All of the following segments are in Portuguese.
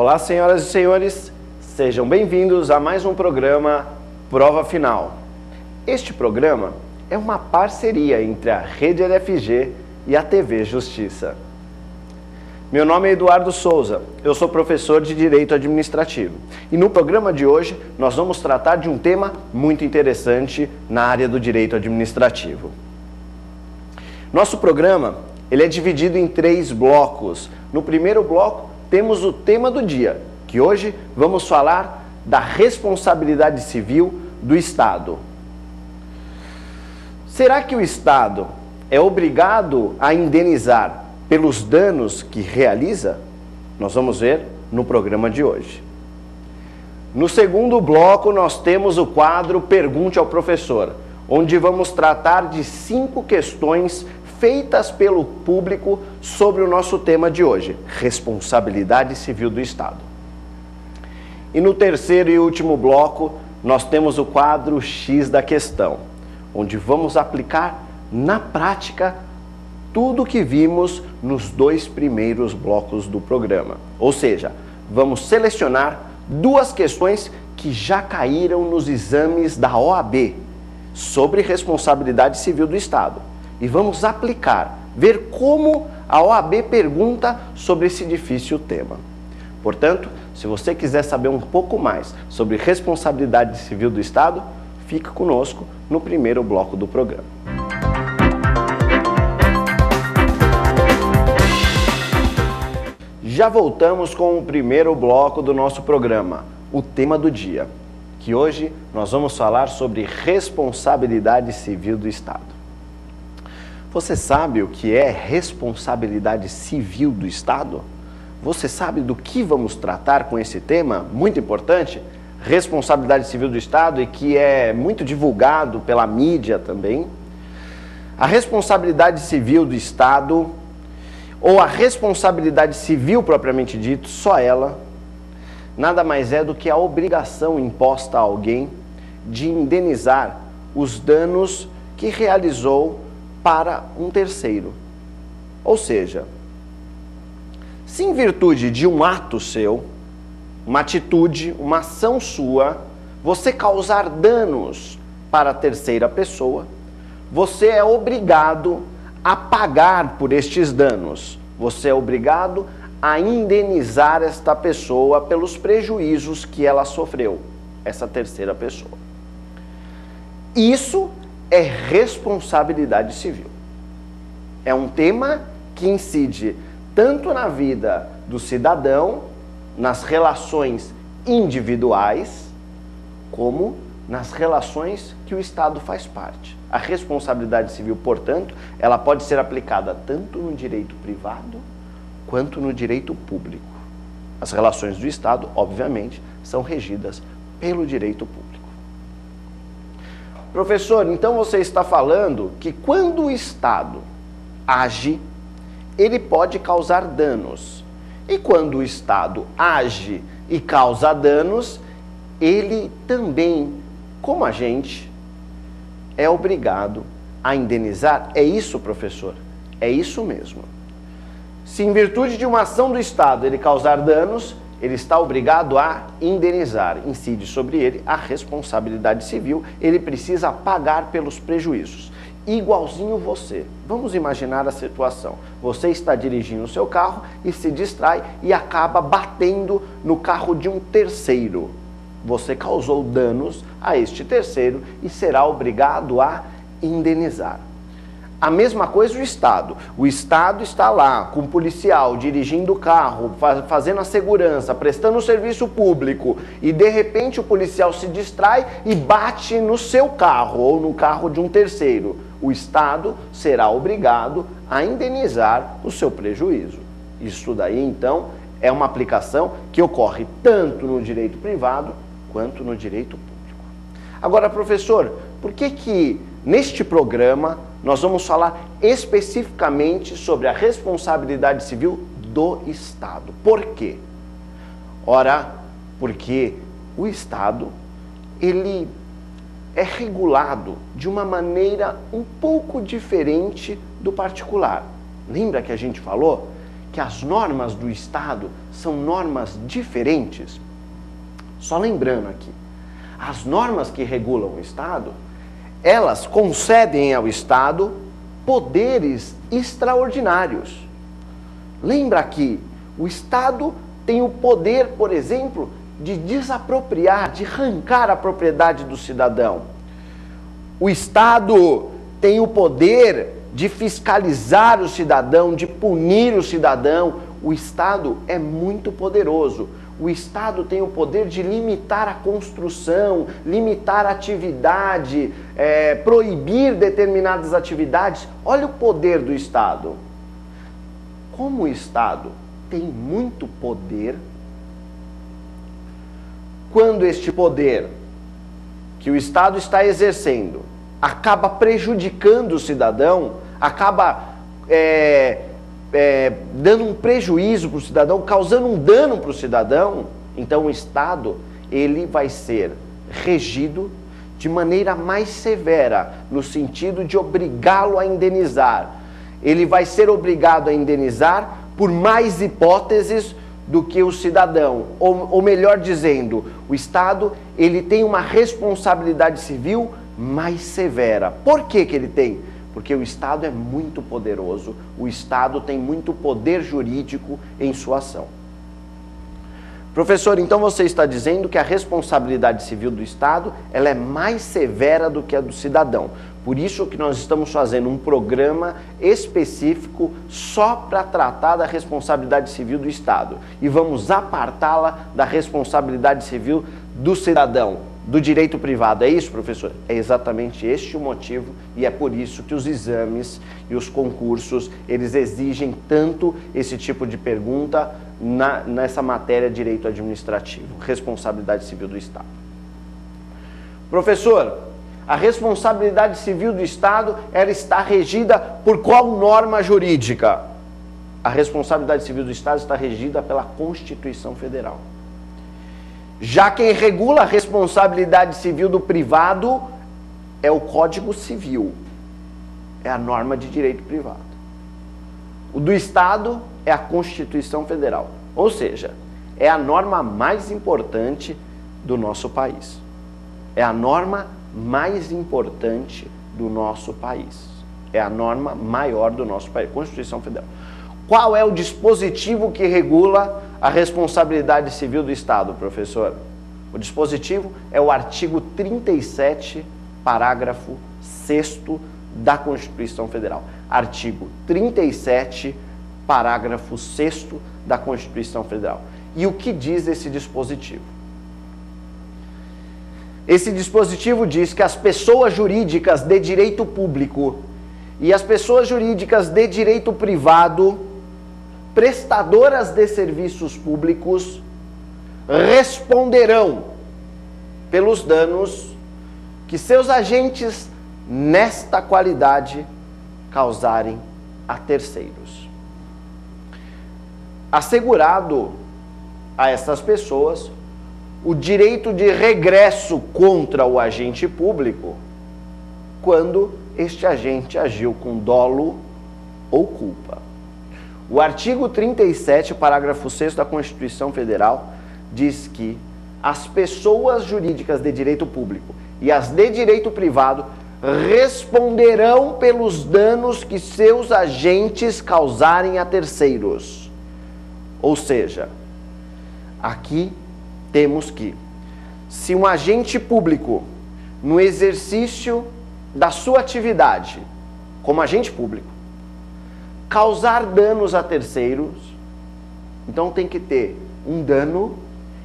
Olá, senhoras e senhores, sejam bem-vindos a mais um programa Prova Final. Este programa é uma parceria entre a Rede LFG e a TV Justiça. Meu nome é Eduardo Souza, eu sou professor de Direito Administrativo e no programa de hoje nós vamos tratar de um tema muito interessante na área do Direito Administrativo. Nosso programa ele é dividido em 3 blocos. No primeiro bloco temos o tema do dia, que hoje vamos falar da responsabilidade civil do Estado. Será que o Estado é obrigado a indenizar pelos danos que realiza? Nós vamos ver no programa de hoje. No segundo bloco nós temos o quadro Pergunte ao Professor, onde vamos tratar de 5 questões feitas pelo público sobre o nosso tema de hoje, responsabilidade civil do Estado. E no terceiro e último bloco, nós temos o quadro X da questão, onde vamos aplicar na prática tudo o que vimos nos 2 primeiros blocos do programa. Ou seja, vamos selecionar 2 questões que já caíram nos exames da OAB sobre responsabilidade civil do Estado. E vamos aplicar, ver como a OAB pergunta sobre esse difícil tema. Portanto, se você quiser saber um pouco mais sobre responsabilidade civil do Estado, fique conosco no primeiro bloco do programa. Já voltamos com o primeiro bloco do nosso programa, o tema do dia, que hoje nós vamos falar sobre responsabilidade civil do Estado. Você sabe o que é responsabilidade civil do Estado? Você sabe do que vamos tratar com esse tema muito importante? Responsabilidade civil do Estado e que é muito divulgado pela mídia também. A responsabilidade civil do Estado, ou a responsabilidade civil propriamente dito, só ela, nada mais é do que a obrigação imposta a alguém de indenizar os danos que realizou para um terceiro. Ou seja, se em virtude de um ato seu, uma atitude, uma ação sua, você causar danos para a terceira pessoa, você é obrigado a pagar por estes danos. Você é obrigado a indenizar esta pessoa pelos prejuízos que ela sofreu, essa terceira pessoa. Isso é responsabilidade civil. É um tema que incide tanto na vida do cidadão, nas relações individuais, como nas relações que o Estado faz parte. A responsabilidade civil, portanto, ela pode ser aplicada tanto no direito privado quanto no direito público. As relações do Estado, obviamente, são regidas pelo direito público. Professor, então você está falando que quando o Estado age, ele pode causar danos. E quando o Estado age e causa danos, ele também, como agente, é obrigado a indenizar. É isso, professor? É isso mesmo. Se em virtude de uma ação do Estado ele causar danos, ele está obrigado a indenizar. Incide sobre ele a responsabilidade civil, ele precisa pagar pelos prejuízos. Igualzinho você. Vamos imaginar a situação. Você está dirigindo o seu carro e se distrai e acaba batendo no carro de um terceiro. Você causou danos a este terceiro e será obrigado a indenizar. A mesma coisa o Estado. O Estado está lá com o policial dirigindo o carro, fazendo a segurança, prestando o serviço público e de repente o policial se distrai e bate no seu carro ou no carro de um terceiro. O Estado será obrigado a indenizar o seu prejuízo. Isso daí, então, é uma aplicação que ocorre tanto no direito privado quanto no direito público. Agora, professor, por que neste programa nós vamos falar especificamente sobre a responsabilidade civil do Estado? Por quê? Ora, porque o Estado, ele é regulado de uma maneira um pouco diferente do particular. Lembra que a gente falou que as normas do Estado são normas diferentes? Só lembrando aqui, as normas que regulam o Estado, elas concedem ao Estado poderes extraordinários. Lembra que o Estado tem o poder, por exemplo, de desapropriar, de arrancar a propriedade do cidadão. O Estado tem o poder de fiscalizar o cidadão, de punir o cidadão. O Estado é muito poderoso. O Estado tem o poder de limitar a construção, limitar a atividade, proibir determinadas atividades. Olha o poder do Estado. Como o Estado tem muito poder, quando este poder que o Estado está exercendo acaba prejudicando o cidadão, acaba dando um prejuízo para o cidadão, causando um dano para o cidadão, então o Estado ele vai ser regido de maneira mais severa, no sentido de obrigá-lo a indenizar. Ele vai ser obrigado a indenizar por mais hipóteses do que o cidadão, ou melhor dizendo, o Estado ele tem uma responsabilidade civil mais severa. Por que que ele tem? Porque o Estado é muito poderoso, o Estado tem muito poder jurídico em sua ação. Professor, então você está dizendo que a responsabilidade civil do Estado ela é mais severa do que a do cidadão. Por isso que nós estamos fazendo um programa específico só para tratar da responsabilidade civil do Estado. E vamos apartá-la da responsabilidade civil do cidadão, do direito privado. É isso, professor? É exatamente este o motivo e é por isso que os exames e os concursos, eles exigem tanto esse tipo de pergunta nessa matéria de direito administrativo, responsabilidade civil do Estado. Professor, a responsabilidade civil do Estado, ela está regida por qual norma jurídica? A responsabilidade civil do Estado está regida pela Constituição Federal. Já quem regula a responsabilidade civil do privado é o Código Civil, é a norma de direito privado. O do Estado é a Constituição Federal, ou seja, é a norma mais importante do nosso país. É a norma mais importante do nosso país. É a norma maior do nosso país, Constituição Federal. Qual é o dispositivo que regula a responsabilidade civil do Estado, professor? O dispositivo é o artigo 37, parágrafo 6º da Constituição Federal. Artigo 37, parágrafo 6º da Constituição Federal. E o que diz esse dispositivo? Esse dispositivo diz que as pessoas jurídicas de direito público e as pessoas jurídicas de direito privado, prestadoras de serviços públicos, responderão pelos danos que seus agentes nesta qualidade causarem a terceiros. Assegurado a essas pessoas o direito de regresso contra o agente público quando este agente agiu com dolo ou culpa. O artigo 37, parágrafo 6º da Constituição Federal diz que as pessoas jurídicas de direito público e as de direito privado responderão pelos danos que seus agentes causarem a terceiros. Ou seja, aqui temos que, se um agente público, no exercício da sua atividade como agente público, causar danos a terceiros, então tem que ter um dano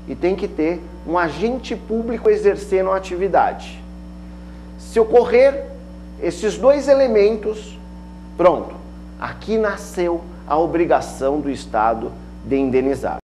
e tem que ter um agente público exercendo a atividade. Se ocorrer esses dois elementos, pronto, aqui nasceu a obrigação do Estado de indenizar.